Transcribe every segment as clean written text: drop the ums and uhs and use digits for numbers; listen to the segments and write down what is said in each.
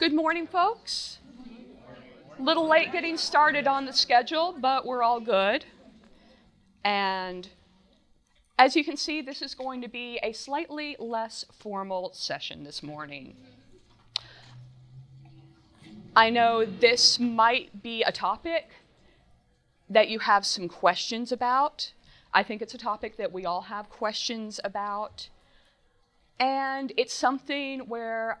Good morning, folks. A little late getting started on the schedule, but we're all good. And as you can see, this is going to be a slightly less formal session this morning. I know this might be a topic that you have some questions about. I think it's a topic that we all have questions about. And it's something where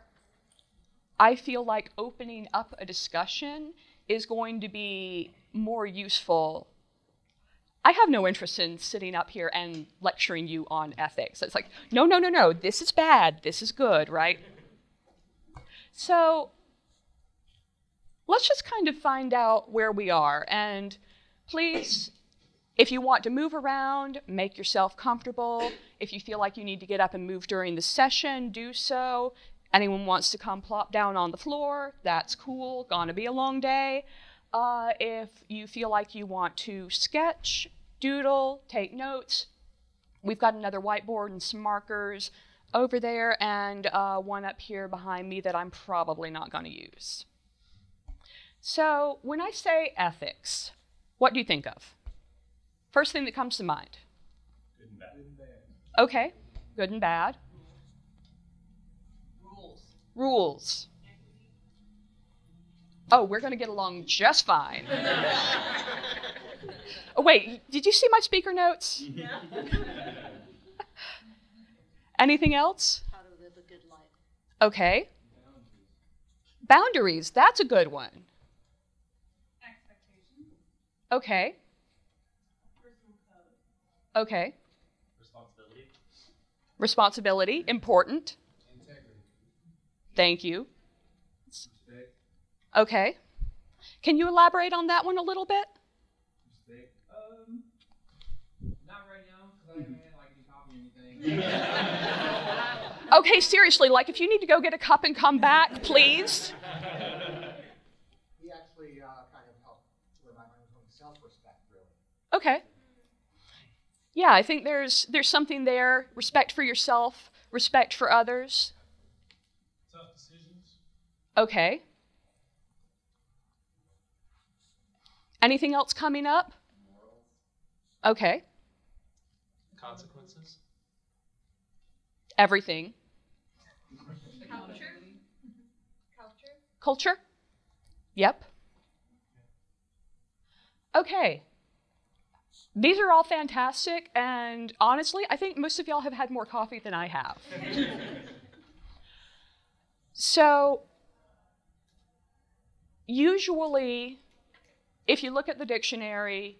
I feel like opening up a discussion is going to be more useful. I have no interest in sitting up here and lecturing you on ethics. It's like, no, this is bad, this is good, right? So let's just kind of find out where we are. And please, if you want to move around, make yourself comfortable. If you feel like you need to get up and move during the session, do so. Anyone wants to come plop down on the floor, that's cool, gonna be a long day. If you feel like you want to sketch, doodle, take notes, we've got another whiteboard and some markers over there and one up here behind me that I'm probably not gonna use. So when I say ethics, what do you think of? First thing that comes to mind? Good and bad. Okay, good and bad. Rules. Oh, we're going to get along just fine. Oh, wait, did you see my speaker notes? Yeah. Anything else? How to live a good life. Okay. Boundaries, that's a good one. Expectations. Okay. Personal code. Okay. Responsibility. Responsibility, important. Integrity. Thank you. Respect. Okay. Can you elaborate on that one a little bit? Respect. Not right now, because I haven't had like any coffee or anything. Okay, seriously, like if you need to go get a cup and come back, please. He actually kind of helped remind me of self-respect, really. Okay. Yeah, I think there's something there. Respect for yourself, respect for others. Tough decisions. Okay. Anything else coming up? Morals. Okay. Consequences. Everything. Culture? Yep. Okay. These are all fantastic, and honestly, I think most of y'all have had more coffee than I have. So, usually, if you look at the dictionary,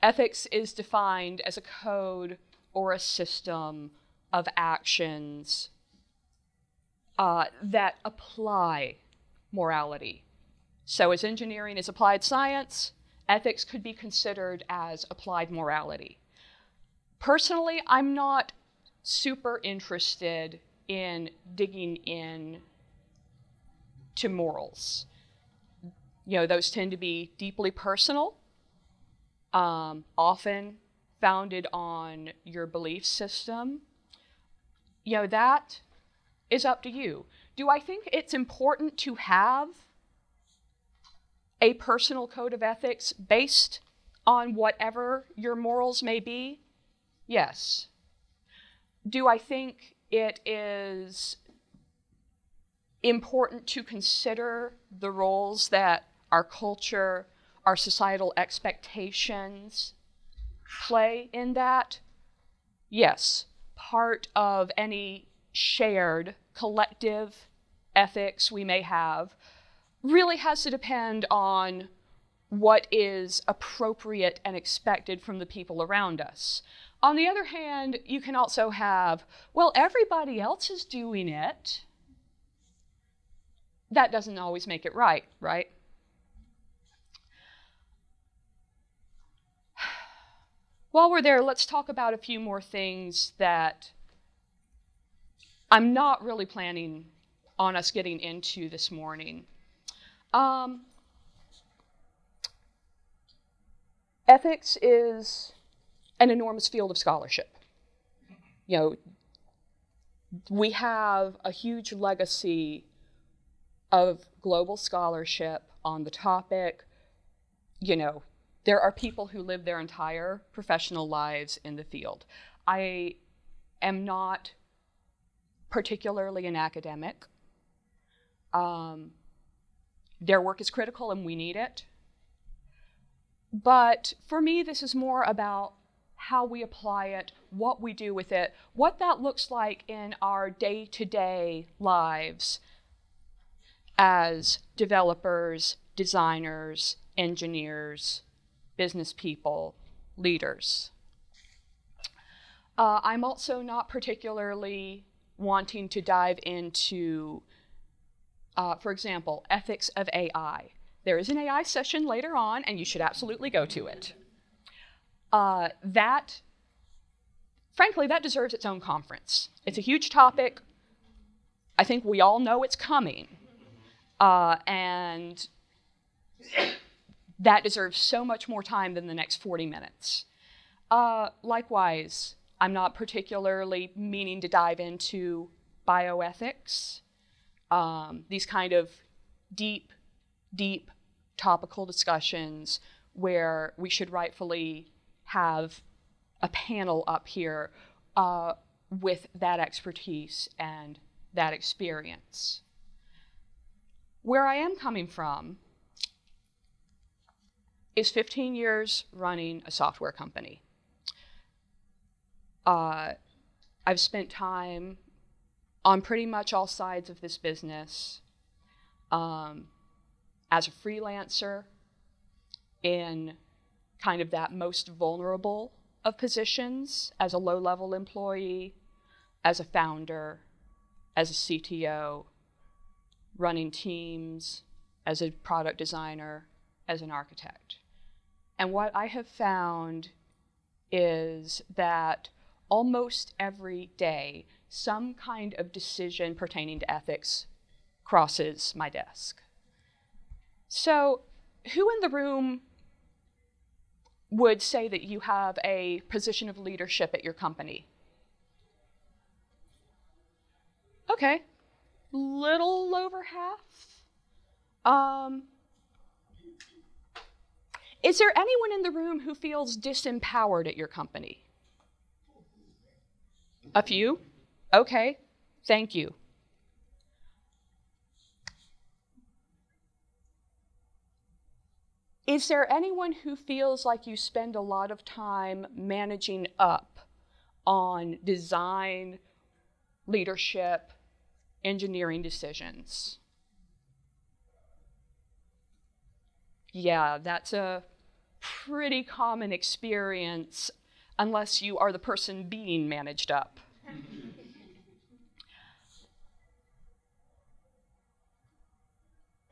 ethics is defined as a code or a system of actions that apply morality. So as engineering is applied science, ethics could be considered as applied morality. Personally, I'm not super interested in digging in to morals. You know, those tend to be deeply personal, often founded on your belief system. You know, that is up to you. Do I think it's important to have a personal code of ethics based on whatever your morals may be? Yes. Do I think it is important to consider the roles that our culture, our societal expectations play in that? Yes. Part of any shared collective ethics we may have really has to depend on what is appropriate and expected from the people around us. On the other hand, you can also have, well, everybody else is doing it. That doesn't always make it right, right? While we're there, let's talk about a few more things that I'm not really planning on us getting into this morning. Ethics is an enormous field of scholarship. You know, we have a huge legacy of global scholarship on the topic. You know, there are people who live their entire professional lives in the field. I am not particularly an academic. Their work is critical and we need it. But for me, this is more about how we apply it, what we do with it, what that looks like in our day-to-day lives as developers, designers, engineers, business people, leaders. I'm also not particularly wanting to dive into, for example, ethics of AI. There is an AI session later on, and you should absolutely go to it. Frankly, that deserves its own conference. It's a huge topic. I think we all know it's coming. And that deserves so much more time than the next 40 minutes. Likewise, I'm not particularly meaning to dive into bioethics, these kind of deep topical discussions where we should rightfully have a panel up here with that expertise and that experience. Where I am coming from is 15 years running a software company. I've spent time on pretty much all sides of this business, as a freelancer in kind of that most vulnerable of positions, as a low-level employee, as a founder, as a CTO, running teams, as a product designer, as an architect. And what I have found is that almost every day, some kind of decision pertaining to ethics crosses my desk. So, who in the room would say that you have a position of leadership at your company? Okay, little over half. Is there anyone in the room who feels disempowered at your company? A few? Okay, thank you. Is there anyone who feels like you spend a lot of time managing up on design, leadership, engineering decisions? Yeah, that's a pretty common experience unless you are the person being managed up.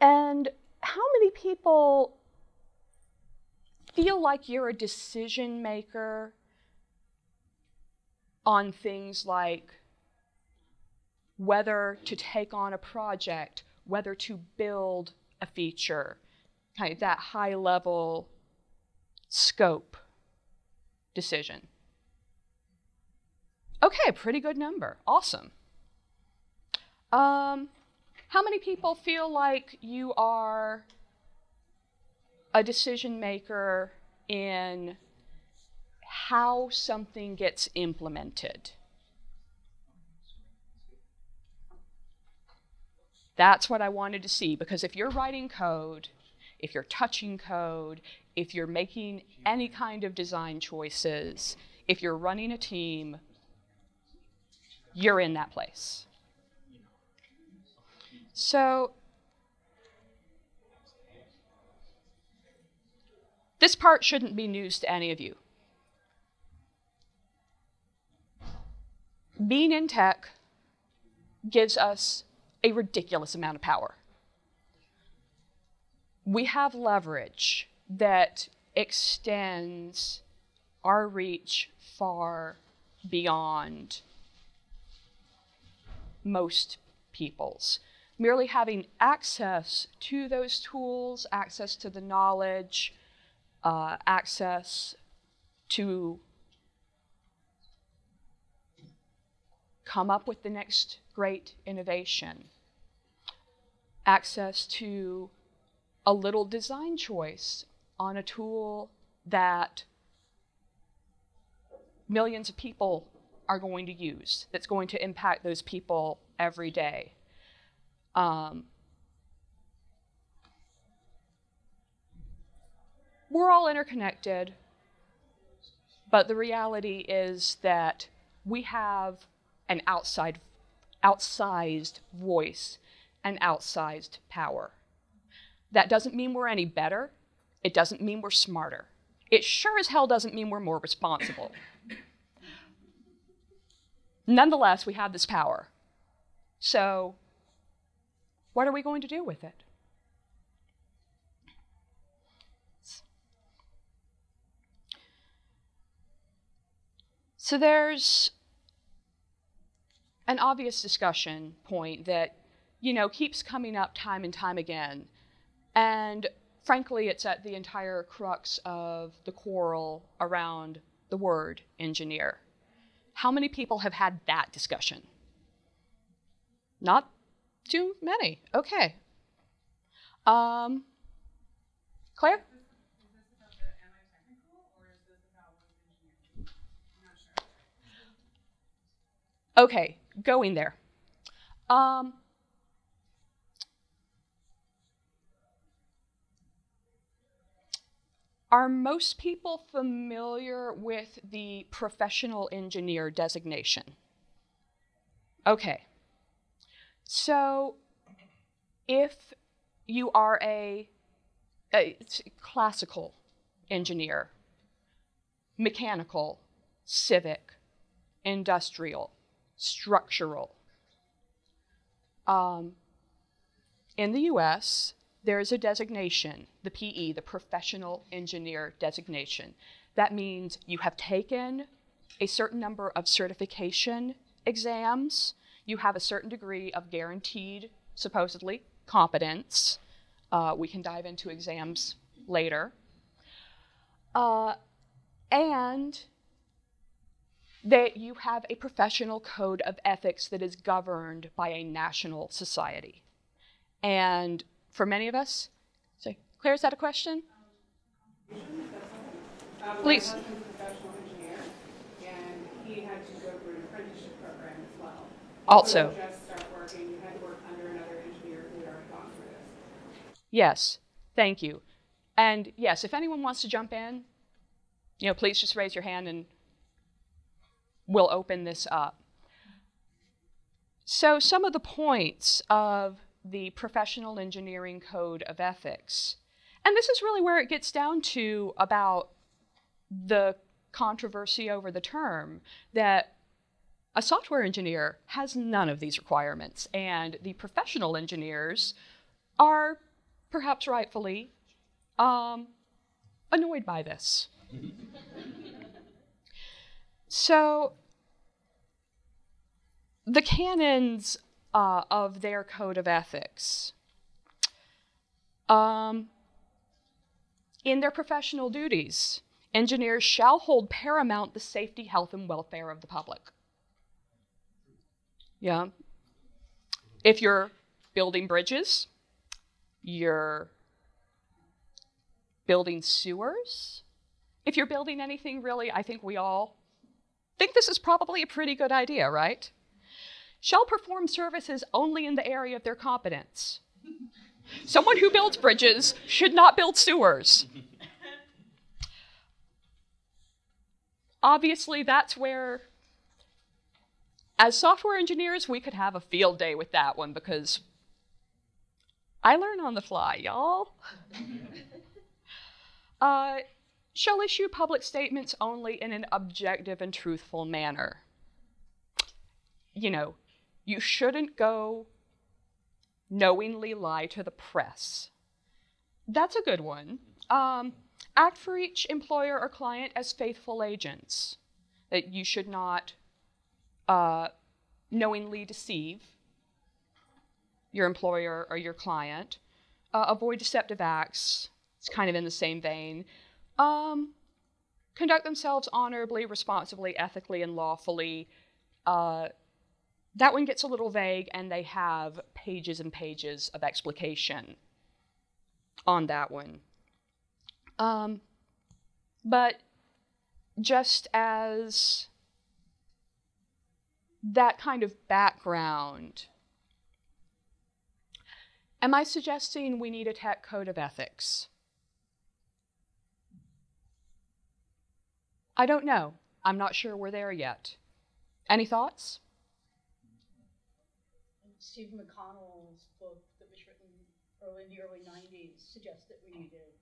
And how many people feel like you're a decision maker on things like whether to take on a project, whether to build a feature, kind of that high level scope decision? Okay, pretty good number, awesome. How many people feel like you are a decision maker in how something gets implemented? That's what I wanted to see, because if you're writing code, if you're touching code, if you're making any kind of design choices, if you're running a team, you're in that place. So this part shouldn't be news to any of you. Being in tech gives us a ridiculous amount of power. We have leverage that extends our reach far beyond most people's. Merely having access to those tools, access to the knowledge, access to come up with the next great innovation. access to a little design choice on a tool that millions of people are going to use, that's going to impact those people every day. We're all interconnected, but the reality is that we have an outsized voice and outsized power. That doesn't mean we're any better. It doesn't mean we're smarter. It sure as hell doesn't mean we're more responsible. Nonetheless, we have this power. So, what are we going to do with it? So there's an obvious discussion point that, keeps coming up time and time again. And frankly, it's at the entire crux of the quarrel around the word engineer. How many people have had that discussion? Not too many. Okay. Claire? Is this about the am I technical, or is this about what engineering? I'm not sure. Okay, going there. Are most people familiar with the professional engineer designation? Okay. So if you are a classical engineer, mechanical, civic, industrial, structural, in the US, there is a designation, the PE, the Professional Engineer Designation. That means you have taken a certain number of certification exams, you have a certain degree of guaranteed, supposedly, competence. We can dive into exams later. And that you have a professional code of ethics that is governed by a national society. And for many of us, Claire, is that a question? Please. My husband's a professional engineer, and he had to go through an apprenticeship program as well. Also. You don't just start working, you had to work under another engineer who had already gone through this. Yes, thank you. And yes, if anyone wants to jump in, please just raise your hand and we'll open this up. So some of the points of the Professional Engineering Code of Ethics, and this is really where it gets down to about the controversy over the term, that a software engineer has none of these requirements, and the professional engineers are perhaps rightfully annoyed by this. So the canons of their code of ethics. In their professional duties, engineers shall hold paramount the safety, health, and welfare of the public. Yeah. If you're building bridges, you're building sewers, if you're building anything really, I think we all think this is probably a pretty good idea, right? Shall perform services only in the area of their competence. Someone who builds bridges should not build sewers. Obviously, that's where, as software engineers, we could have a field day with that one, because I learn on the fly, y'all. Shall issue public statements only in an objective and truthful manner. You shouldn't go knowingly lie to the press. That's a good one. Act for each employer or client as faithful agents. That you should not knowingly deceive your employer or your client. Avoid deceptive acts. It's kind of in the same vein. Conduct themselves honorably, responsibly, ethically, and lawfully. that one gets a little vague, and they have pages and pages of explication on that one. But just as that kind of background, am I suggesting we need a tech code of ethics? I don't know. I'm not sure we're there yet. Any thoughts? Steve McConnell's book that was written early in the early 90s suggests that we needed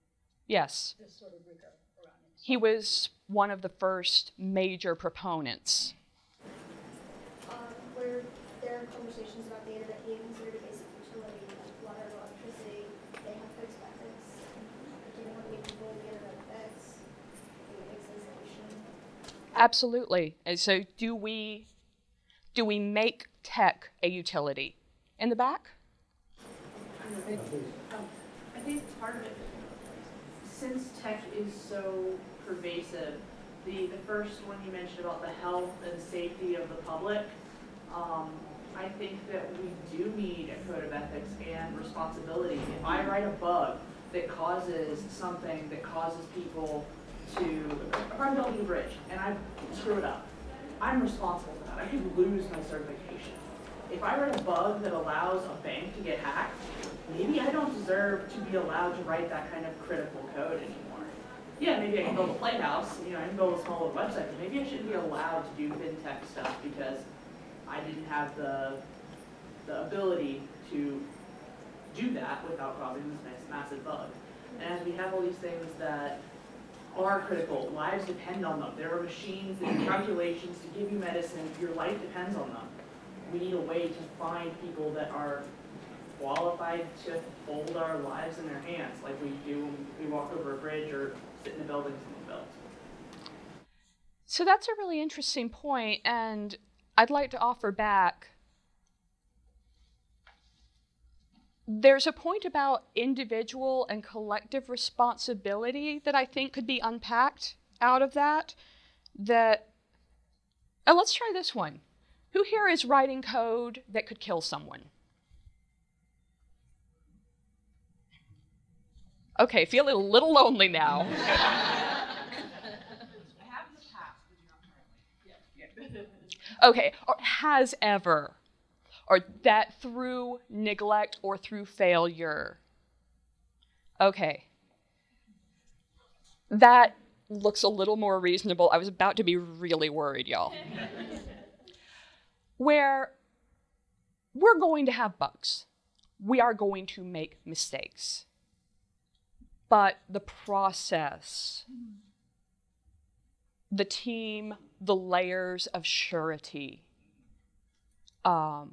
Yes. this sort of rigor around it. He was one of the first major proponents. Where there are conversations about the internet being considered a basic utility, like water, electricity, they have codes of ethics. Given how many people the internet affects, it makes sense that we should. Absolutely. And so do we make tech a utility? In the back? I think part of it, since tech is so pervasive, the first one you mentioned about the health and safety of the public, I think that we do need a code of ethics and responsibility. If I write a bug that causes something that causes people to, if I'm building a bridge and I screw it up, I'm responsible for that. I could lose my certification. If I write a bug that allows a bank to get hacked, maybe I don't deserve to be allowed to write that kind of critical code anymore. Yeah, maybe I can build a playhouse, I can build a small little website, but maybe I shouldn't be allowed to do fintech stuff because I didn't have the ability to do that without causing this massive bug. And as we have all these things that are critical, lives depend on them. There are machines that do calculations to give you medicine, your life depends on them. We need a way to find people that are qualified to hold our lives in their hands, like we do when we walk over a bridge or sit in a building someone built. So that's a really interesting point, and I'd like to offer back. There's a point about individual and collective responsibility that I think could be unpacked out of that. Let's try this one. Who here is writing code that could kill someone? Okay, feeling a little lonely now. I have in the past, but not currently. Yeah. Okay, or has ever, or that through neglect or through failure. Okay. That looks a little more reasonable. I was about to be really worried, y'all. Where we're going to have bugs. We are going to make mistakes. But the process, the team, the layers of surety. Yeah,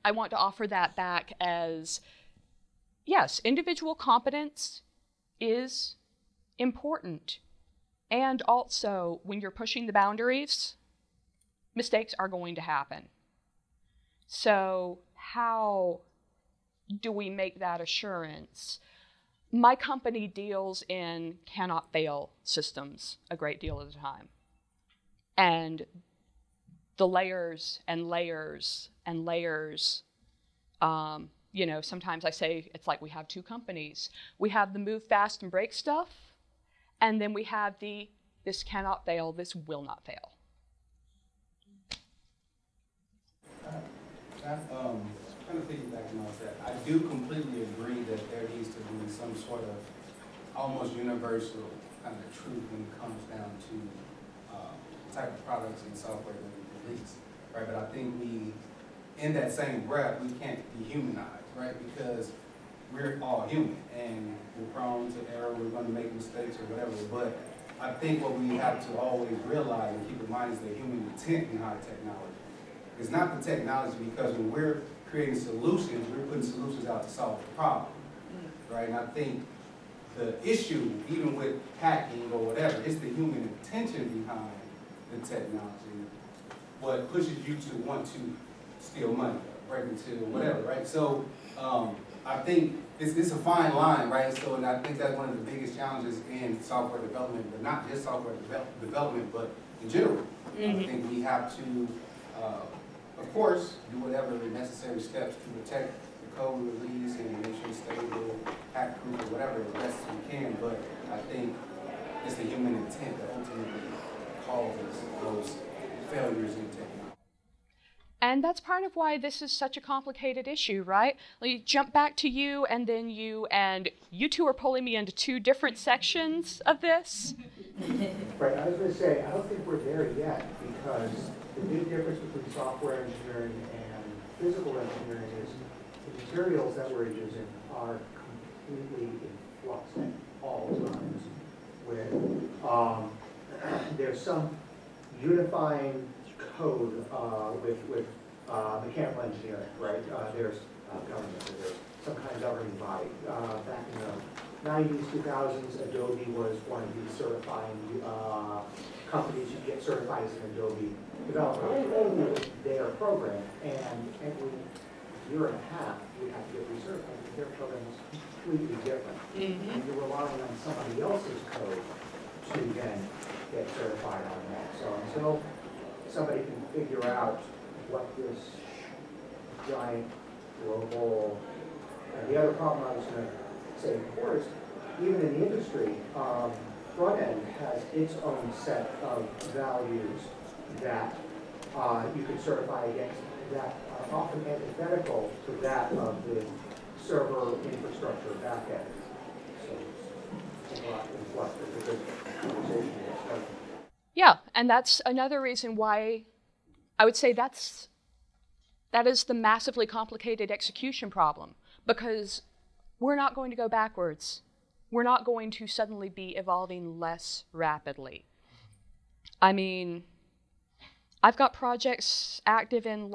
I want to offer that back as, yes, individual competence is important. And also, when you're pushing the boundaries, mistakes are going to happen. So how do we make that assurance? My company deals in cannot fail systems a great deal of the time. And the layers and layers and layers, sometimes I say it's like we have two companies. We have the move fast and break stuff, and then we have this cannot fail, this will not fail. Kind of piggybacking off that, I do completely agree that there needs to be some sort of almost universal kind of truth when it comes down to the type of products and software that we release, right? But I think in that same breath, we can't dehumanize, right? Because we're all human and we're prone to error, we're going to make mistakes or whatever. But I think what we have to always realize and keep in mind is the human intent behind technology. It's not the technology, because when we're creating solutions, we're putting solutions out to solve the problem, right? And I think the issue, even with hacking or whatever, is the human intention behind the technology, what pushes you to want to steal money, break into whatever, right? So I think it's a fine line, right? So, and I think that's one of the biggest challenges in software development, but not just software development, but in general. I think we have to, of course, do whatever the necessary steps to protect the code release and make sure it's stable, hack-proof, or whatever the best we can. But I think it's the human intent that ultimately causes those failures in technology. And that's part of why this is such a complicated issue, right? Like, jump back to you, and then you two are pulling me into two different sections of this. Right, I was going to say, I don't think we're there yet, because the big difference between software engineering and physical engineering is the materials that we're using are completely in flux at all times. There's some unifying code with mechanical engineering, right? There's government, there's some kind of governing body. Back in the 90s, 2000s, Adobe was one of the certifying companies. You get certified as an Adobe developer. Their program, and every year and a half, you have to get recertified because their program is completely different. And you're relying on somebody else's code to then get certified on that. So until somebody can figure out what this giant global, and the other problem I was going to say before is, even in the industry, front end has its own set of values that you can certify against that are often antithetical to that of the server infrastructure back end. So it's a lot in flux. It's a good conversation. Yeah, and that's another reason why I would say that is the massively complicated execution problem, because we're not going to go backwards. We're not going to suddenly be evolving less rapidly. I mean, I've got projects active in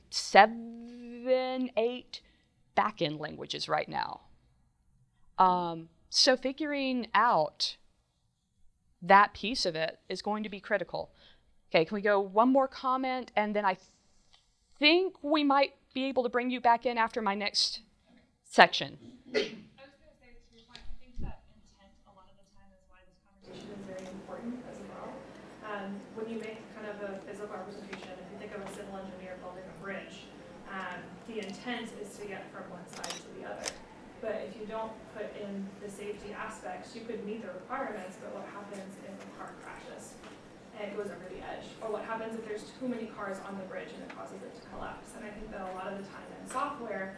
7, 8 back-end languages right now. So figuring out that piece of it is going to be critical. Okay, can we go one more comment, and then I think we might be able to bring you back in after my next section. I was going to say, to your point, I think that intent a lot of the time is why this conversation is very important as well. When you make kind of a physical representation, if you think of a civil engineer building a bridge, the intent is to get from one side to the other. But if you don't put in the safety aspects, you could meet the requirements, but what happens if a car crashes and it goes over the edge? Or what happens if there's too many cars on the bridge and it causes it to collapse? And I think that a lot of the time in software,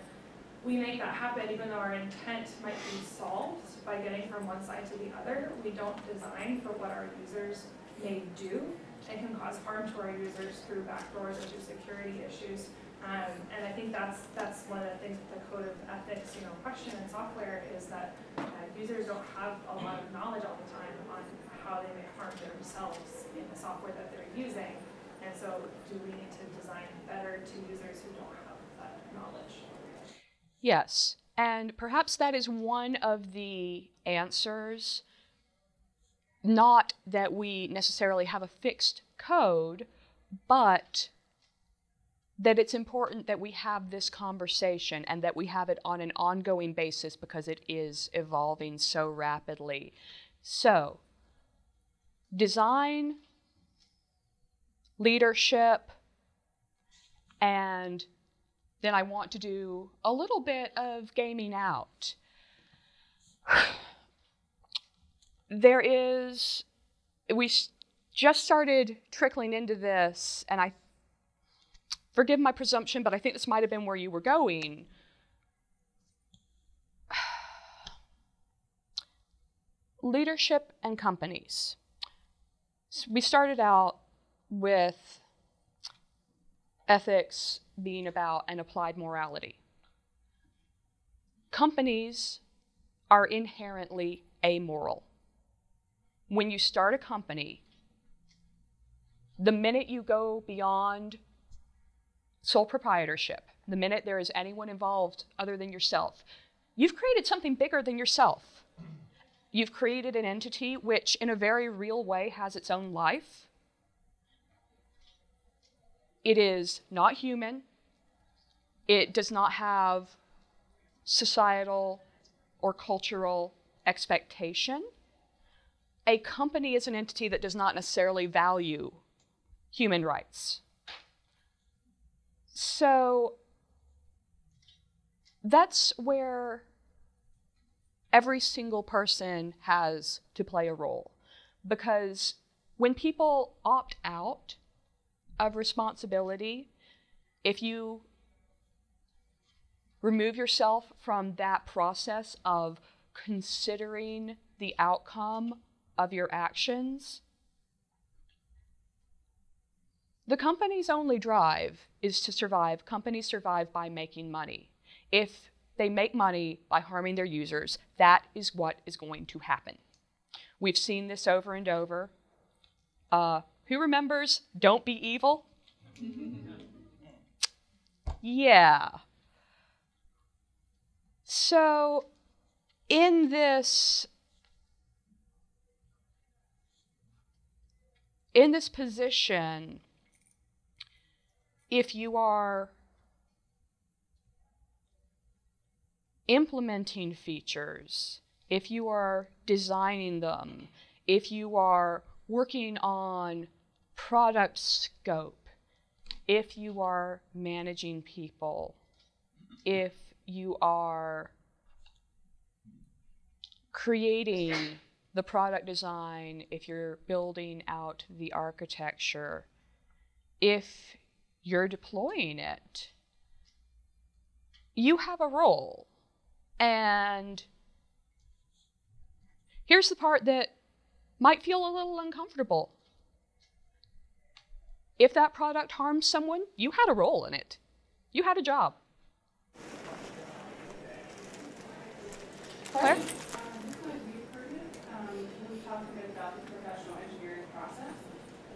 we make that happen even though our intent might be solved by getting from one side to the other. We don't design for what our users may do and can cause harm to our users through backdoors or through security issues. And I think that's one of the things with the code of ethics, question in software is that users don't have a lot of knowledge all the time on how they may harm themselves in the software that they're using. And so do we need to design better to users who don't have that knowledge? Yes, and perhaps that is one of the answers. Not that we necessarily have a fixed code, but that it's important that we have this conversation and that we have it on an ongoing basis because it is evolving so rapidly. So, design, leadership, and then I want to do a little bit of gaming out. We just started trickling into this, and I forgive my presumption, but I think this might have been where you were going. Leadership and companies. So we started out with ethics being about an applied morality. Companies are inherently amoral. When you start a company, the minute you go beyond sole proprietorship, the minute there is anyone involved other than yourself, you've created something bigger than yourself. You've created an entity which, in a very real way, has its own life. It is not human. It does not have societal or cultural expectation. A company is an entity that does not necessarily value human rights. So that's where every single person has to play a role. Because when people opt out of responsibility, if you remove yourself from that process of considering the outcome of your actions, the company's only drive is to survive. Companies survive by making money. If they make money by harming their users, that is what is going to happen. We've seen this over and over. Who remembers Don't Be Evil? Yeah. So in this position, if you are implementing features, if you are designing them, if you are working on product scope, if you are managing people, if you are creating the product design, if you're building out the architecture, if you're deploying it, you have a role. And here's the part that might feel a little uncomfortable. If that product harms someone, you had a role in it. You had a job. Claire? We talked a bit about the professional engineering process.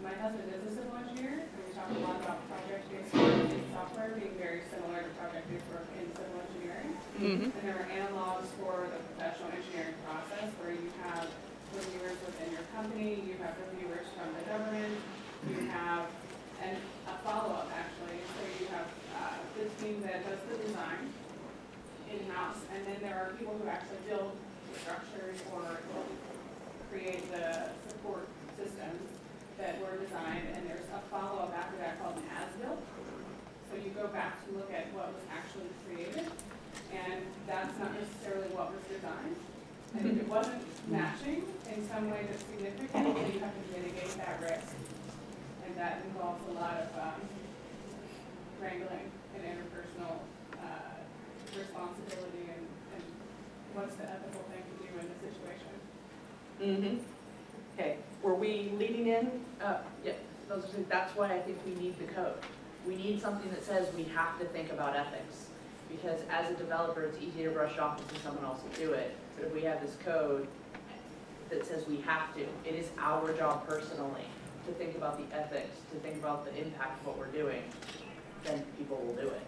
My husband is a civil engineer, and we talk a lot about project-based work in software being very similar to project-based work in civil engineering. Mm-hmm. And there are analogs for the professional engineering process where you have reviewers within your company, you have reviewers from the government, you have a follow-up actually. So you have the team that does the design in-house, and then there are people who actually build the structures or create the support systems that were designed, and there's a follow-up after that called an as-built. So you go back to look at what was actually created, and that's not necessarily what was designed. And if it wasn't matching in some way that's significant, then you have to mitigate that risk. And that involves a lot of wrangling and interpersonal responsibility and what's the ethical thing to do in the situation. Mm-hmm. Okay, were we leading in? Yeah, that's why I think we need the code. We need something that says we have to think about ethics. Because as a developer, it's easy to brush off and see someone else do it. But if we have this code that says we have to, it is our job personally to think about the ethics, to think about the impact of what we're doing, then people will do it.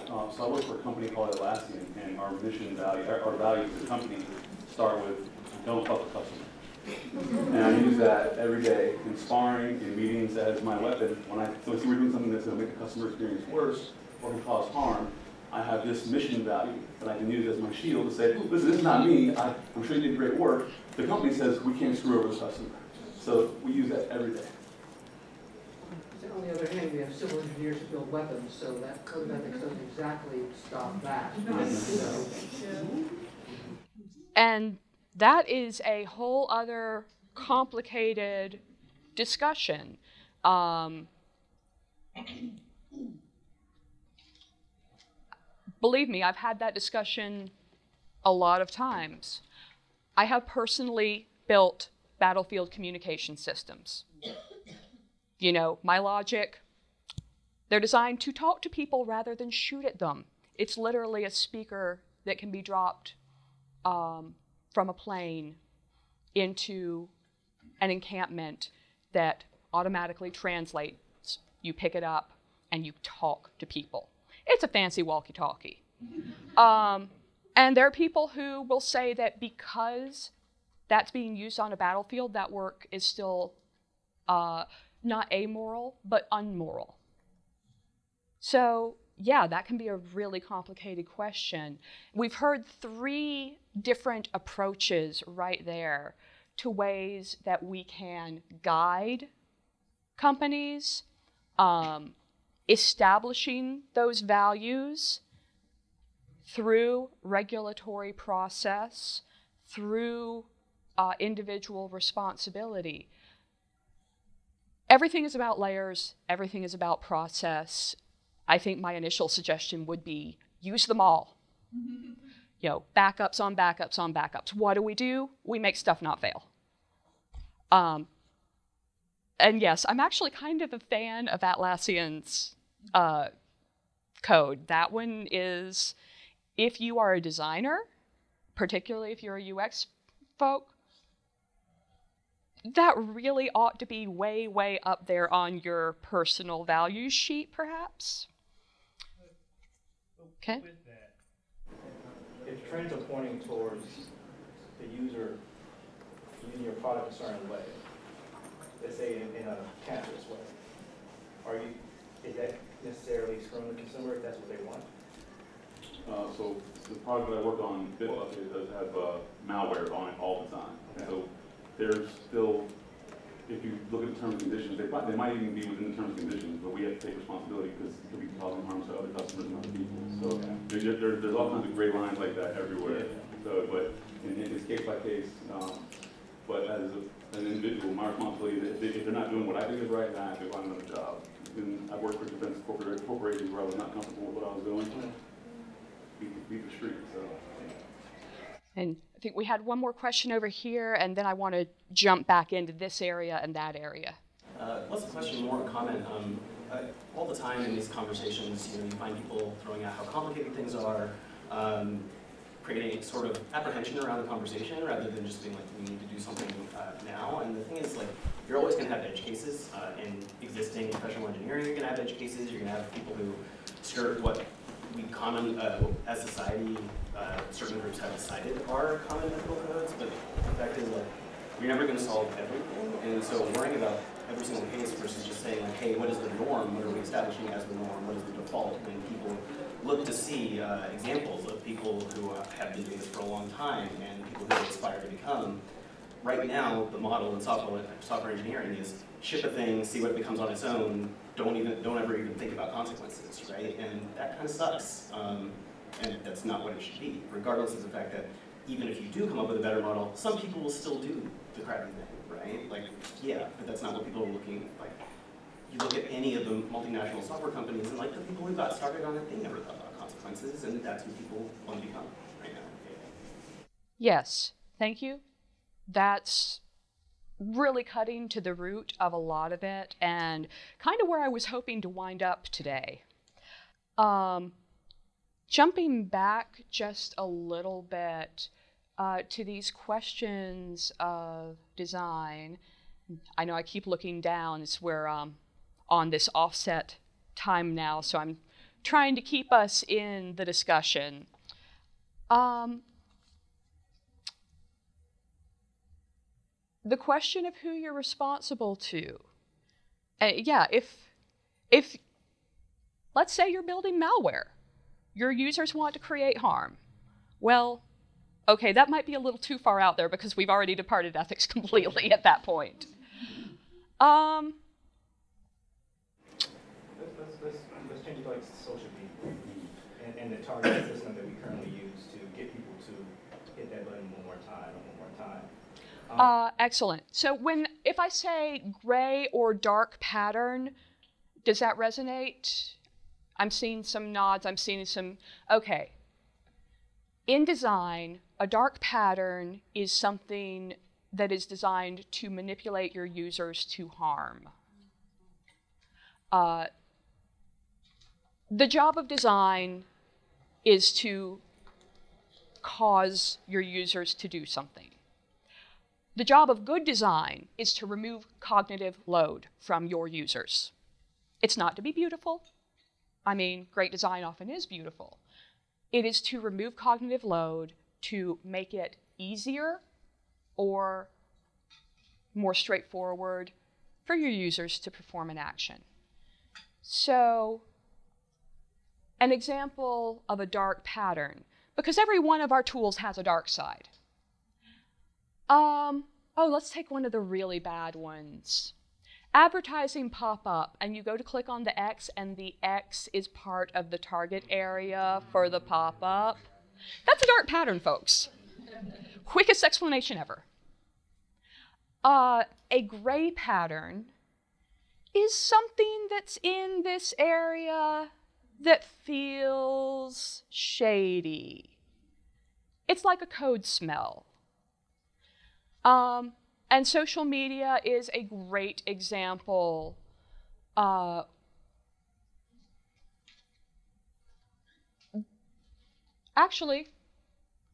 So I work for a company called Lawson, and our mission value, our values as a company start with don't fuck the customer. And I use that every day in sparring, in meetings as my weapon. When I see we're doing something that's going to make the customer experience worse or can cause harm, I have this mission value that I can use as my shield to say, listen, this is not me. I'm sure you did great work. The company says we can't screw over the customer. So we use that every day. On the other hand, we have civil engineers who build weapons, so that code of ethics doesn't exactly stop that. And that is a whole other complicated discussion. Believe me, I've had that discussion a lot of times. I have personally built battlefield communication systems. You know, my logic, they're designed to talk to people rather than shoot at them. It's literally a speaker that can be dropped from a plane into an encampment that automatically translates. You pick it up and you talk to people. It's a fancy walkie-talkie. And there are people who will say that because that's being used on a battlefield, that work is still not amoral, but unmoral. So yeah, that can be a really complicated question. We've heard 3 different approaches right there to ways that we can guide companies, establishing those values through regulatory process, through individual responsibility. Everything is about layers, everything is about process. I think my initial suggestion would be use them all. You know, backups on backups on backups. What do? We make stuff not fail. And yes, I'm actually kind of a fan of Atlassian's code. That one is, if you are a designer, particularly if you're a UX folk, that really ought to be way, way up there on your personal values sheet, perhaps. Okay. With that, if trends are pointing towards the user using your product a certain way, let's say in a capitalist way, is that necessarily screwing the consumer if that's what they want? So the product that I work on, Bitbucket, does have malware on it all the time. Okay. So there's still, if you look at the terms and conditions, they might even be within the terms and conditions, but we have to take responsibility because it could be causing harm to other customers and other people. So there's all kinds of gray lines like that everywhere. So, but it's case by case. But as an individual, my responsibility is if they're not doing what I think is right, then I have to find another job. And I worked for defense corporations where I was not comfortable with what I was doing. Beat the street. So. And I think we had one more question over here, and then I want to jump back into this area and that area. Less a question, more a comment. All the time in these conversations, you find people throwing out how complicated things are, creating sort of apprehension around the conversation rather than just being like, we need to do something now. And the thing is, like, you're always going to have edge cases in existing professional engineering. You're going to have edge cases. You're going to have people who skirt what we common, as society, certain groups have decided are common ethical codes, but the fact is, like, you're never going to solve everything, and so worrying about every single case versus just saying, like, hey, what is the norm? What are we establishing as the norm? What is the default? And people look to see examples of people who have been doing this for a long time and people who aspire to become. Right now, the model in software engineering is ship a thing, see what it becomes on its own, don't ever even think about consequences, right? And that kind of sucks. And that's not what it should be, regardless of the fact that even if you do come up with a better model, some people will still do the crappy thing, right? Like, yeah, but that's not what people are looking like. You look at any of the multinational software companies, and like the people who got started on it, they never thought about consequences, and that's what people want to become right now. Yes, thank you. That's really cutting to the root of a lot of it, and kind of where I was hoping to wind up today. Jumping back just a little bit to these questions of design, I know I keep looking down, it's where on this offset time now, so I'm trying to keep us in the discussion. The question of who you're responsible to. Yeah, if let's say you're building malware, your users want to create harm. Well, okay, that might be a little too far out there because we've already departed ethics completely at that point. Let's change it like social media and the targeting system that we currently use to get people to hit that button one more time. Excellent. So if I say gray or dark pattern, does that resonate? I'm seeing some nods, I'm seeing some, okay. In design, a dark pattern is something that is designed to manipulate your users to harm. The job of design is to cause your users to do something. The job of good design is to remove cognitive load from your users. It's not to be beautiful. I mean, great design often is beautiful. It is to remove cognitive load to make it easier or more straightforward for your users to perform an action. So an example of a dark pattern, because every one of our tools has a dark side. Let's take one of the really bad ones. Advertising pop up, and you go to click on the X, and the X is part of the target area for the pop-up. That's a dark pattern, folks. Quickest explanation ever. A gray pattern is something that's in this area that feels shady. It's like a code smell. And social media is a great example. Actually,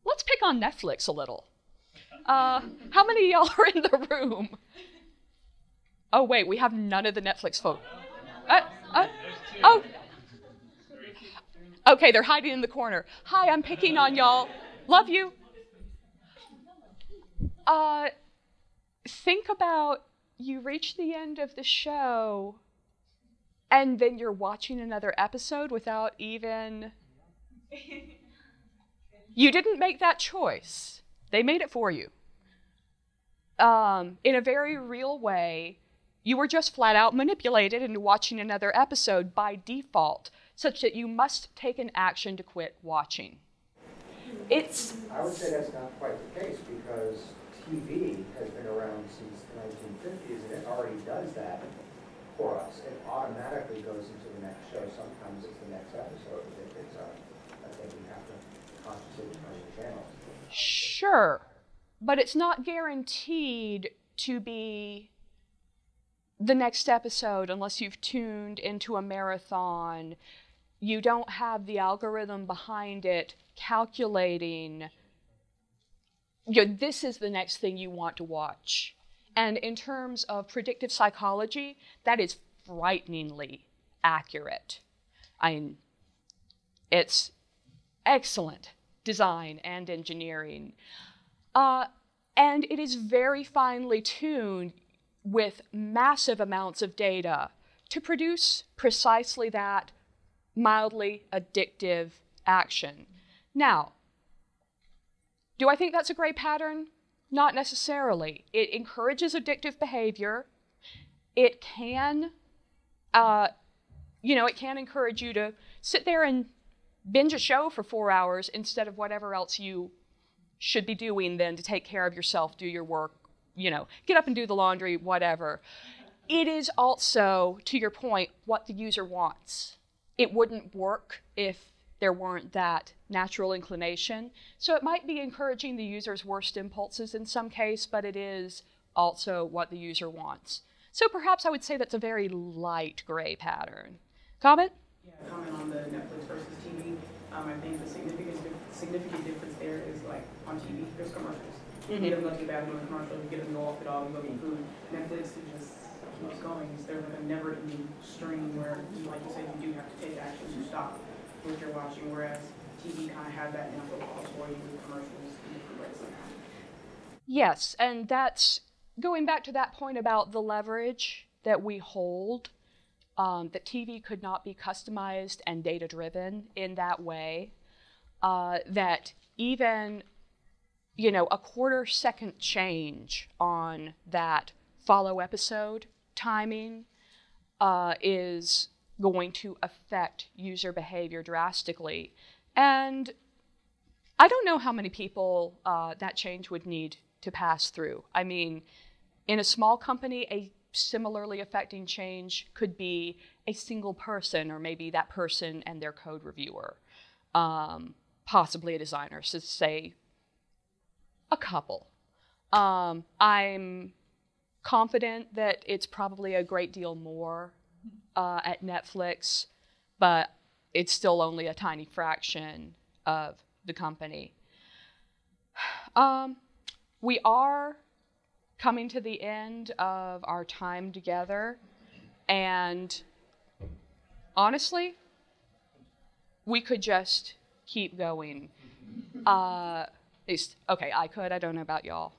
let's pick on Netflix a little. How many of y'all are in the room? Oh, wait, we have none of the Netflix folks. Oh. Okay, they're hiding in the corner. Hi, I'm picking on y'all. Love you. Think about you reach the end of the show and then you're watching another episode without even... You didn't make that choice. They made it for you. In a very real way, you were just flat out manipulated into watching another episode by default, such that you must take an action to quit watching. I would say that's not quite the case, because TV has been around since the 1950s, and it already does that for us. It automatically goes into the next show. Sometimes it's the next episode. It's a thing we have to consciously turn the channel. Sure, but it's not guaranteed to be the next episode unless you've tuned into a marathon. You don't have the algorithm behind it calculating, this is the next thing you want to watch. And in terms of predictive psychology, that is frighteningly accurate. It's excellent design and engineering. And it is very finely tuned with massive amounts of data to produce precisely that mildly addictive action. Now, do I think that's a gray pattern? Not necessarily. It encourages addictive behavior. It can, it can encourage you to sit there and binge a show for 4 hours instead of whatever else you should be doing then to take care of yourself, do your work, get up and do the laundry, whatever. It is also, to your point, what the user wants. It wouldn't work if there weren't that natural inclination. So it might be encouraging the user's worst impulses in some case, but it is also what the user wants. So perhaps I would say that's a very light gray pattern. Comment? Yeah, comment on the Netflix versus TV. I think the significant difference there is, like, on TV, there's commercials. You get them go to the bathroom, commercial, you get them to go off the dog, and go get food. Netflix, it just keeps going. It's there like a never-ending stream where, like you said, you do have to take action to stop what you're watching, whereas TV kind of had that natural pause for you with commercials and different ways like that. Yes, and that's going back to that point about the leverage that we hold, that TV could not be customized and data-driven in that way, that even, a quarter-second change on that follow episode timing is going to affect user behavior drastically. And I don't know how many people that change would need to pass through. I mean, in a small company, a similarly affecting change could be a single person, or maybe that person and their code reviewer, possibly a designer, so say a couple. I'm confident that it's probably a great deal more at Netflix, but it's still only a tiny fraction of the company. We are coming to the end of our time together, and honestly, we could just keep going. Okay, I could, I don't know about y'all.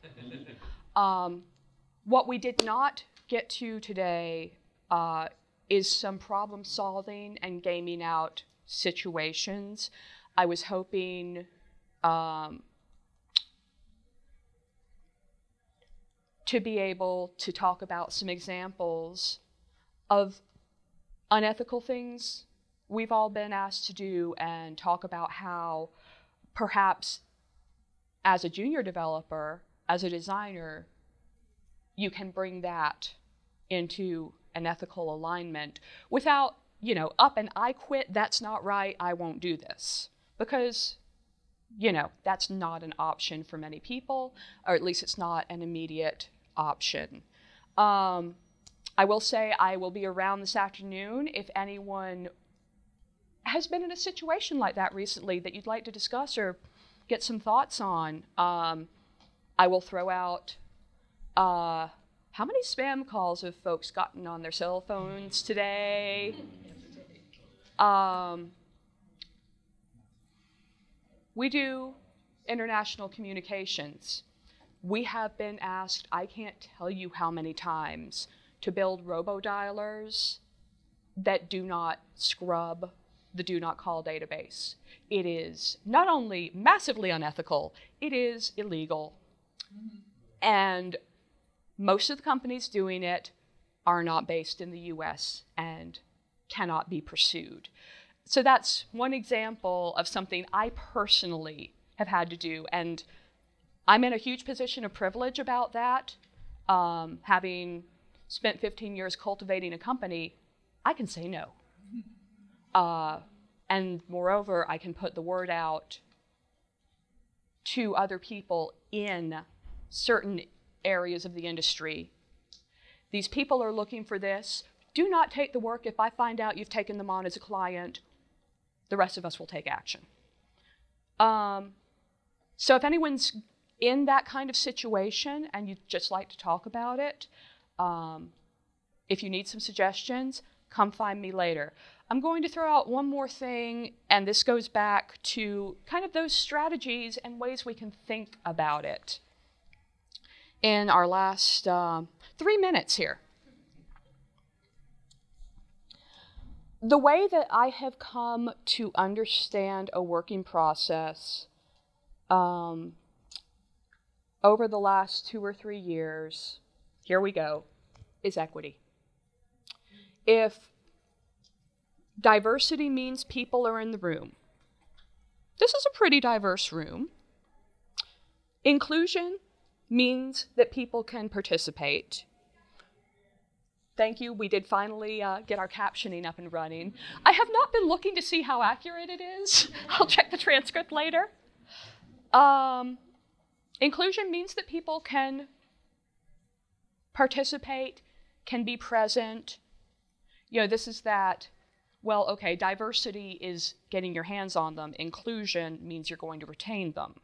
What we did not get to today is some problem solving and gaming out situations. I was hoping to be able to talk about some examples of unethical things we've all been asked to do, and talk about how perhaps as a junior developer, as a designer, you can bring that into an ethical alignment without, you know, up and I quit, that's not right, I won't do this. Because, you know, that's not an option for many people, or at least it's not an immediate option. I will say I will be around this afternoon if anyone has been in a situation like that recently that you'd like to discuss or get some thoughts on. I will throw out, how many spam calls have folks gotten on their cell phones today? We do international communications. We have been asked, I can't tell you how many times, to build robodialers that do not scrub the do not call database. It is not only massively unethical, it is illegal. And most of the companies doing it are not based in the US and cannot be pursued. So that's one example of something I personally have had to do, and I'm in a huge position of privilege about that. Having spent 15 years cultivating a company, I can say no. And moreover, I can put the word out to other people in certain areas of the industry. These people are looking for this. Do not take the work if I find out you've taken them on as a client. The rest of us will take action. So if anyone's in that kind of situation and you'd just like to talk about it, if you need some suggestions, come find me later. I'm going to throw out one more thing, and this goes back to kind of those strategies and ways we can think about it in our last 3 minutes here. The way that I have come to understand a working process over the last 2 or 3 years, here we go, is equity. If diversity means people are in the room, this is a pretty diverse room. Inclusion means that people can participate. Thank you, we did finally get our captioning up and running. I have not been looking to see how accurate it is. I'll check the transcript later. Inclusion means that people can participate, can be present. You know, this is that, well, okay, diversity is getting your hands on them. Inclusion means you're going to retain them.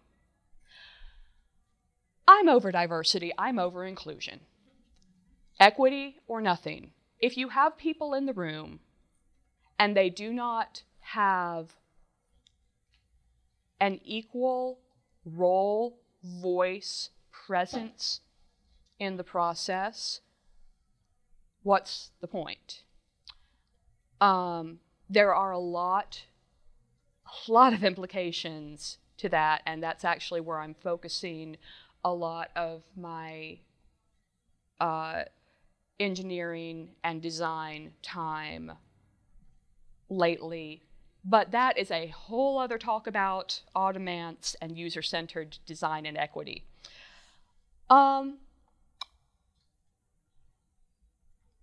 I'm over diversity, I'm over inclusion. Equity or nothing. If you have people in the room and they do not have an equal role, voice, presence in the process, what's the point? There are a lot of implications to that, and that's actually where I'm focusing a lot of my engineering and design time lately. But that is a whole other talk about automants and user-centered design and equity. But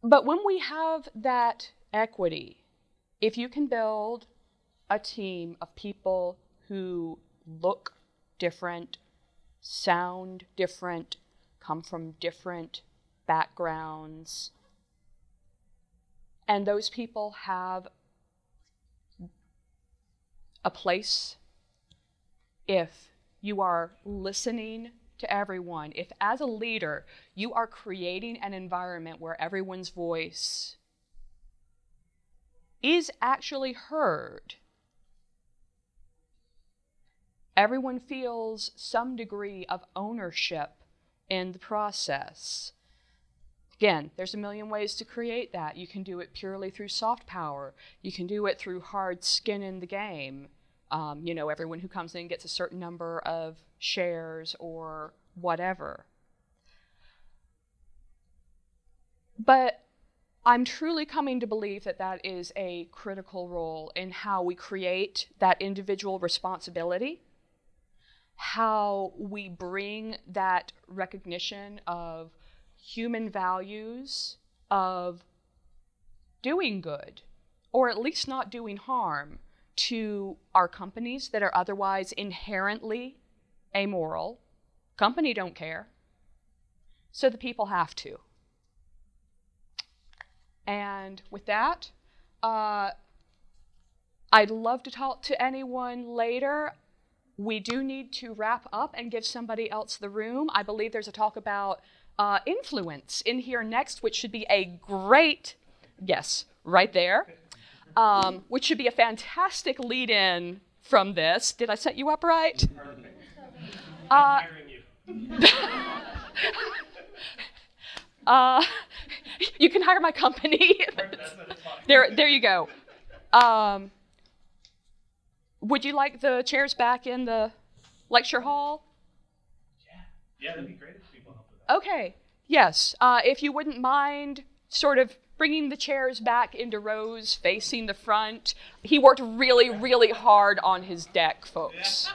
when we have that equity, if you can build a team of people who look different, sound different, come from different backgrounds, and those people have a place, if you are listening to everyone, if as a leader you are creating an environment where everyone's voice is actually heard, everyone feels some degree of ownership in the process. Again, there's a million ways to create that. You can do it purely through soft power. You can do it through hard skin in the game. You know, everyone who comes in gets a certain number of shares or whatever. But I'm truly coming to believe that that is a critical role in how we create that individual responsibility, how we bring that recognition of human values, of doing good, or at least not doing harm to our companies that are otherwise inherently amoral. Company don't care, so the people have to. And with that, I'd love to talk to anyone later. We do need to wrap up and give somebody else the room. I believe there's a talk about influence in here next, which should be a great, yes, right there, which should be a fantastic lead-in from this. Did I set you up right? Perfect. I'm hiring you. You can hire my company. There you go. Would you like the chairs back in the lecture hall? Yeah, that'd be great if people help with that. Okay, yes. If you wouldn't mind sort of bringing the chairs back into rows facing the front. He worked really, really hard on his deck, folks.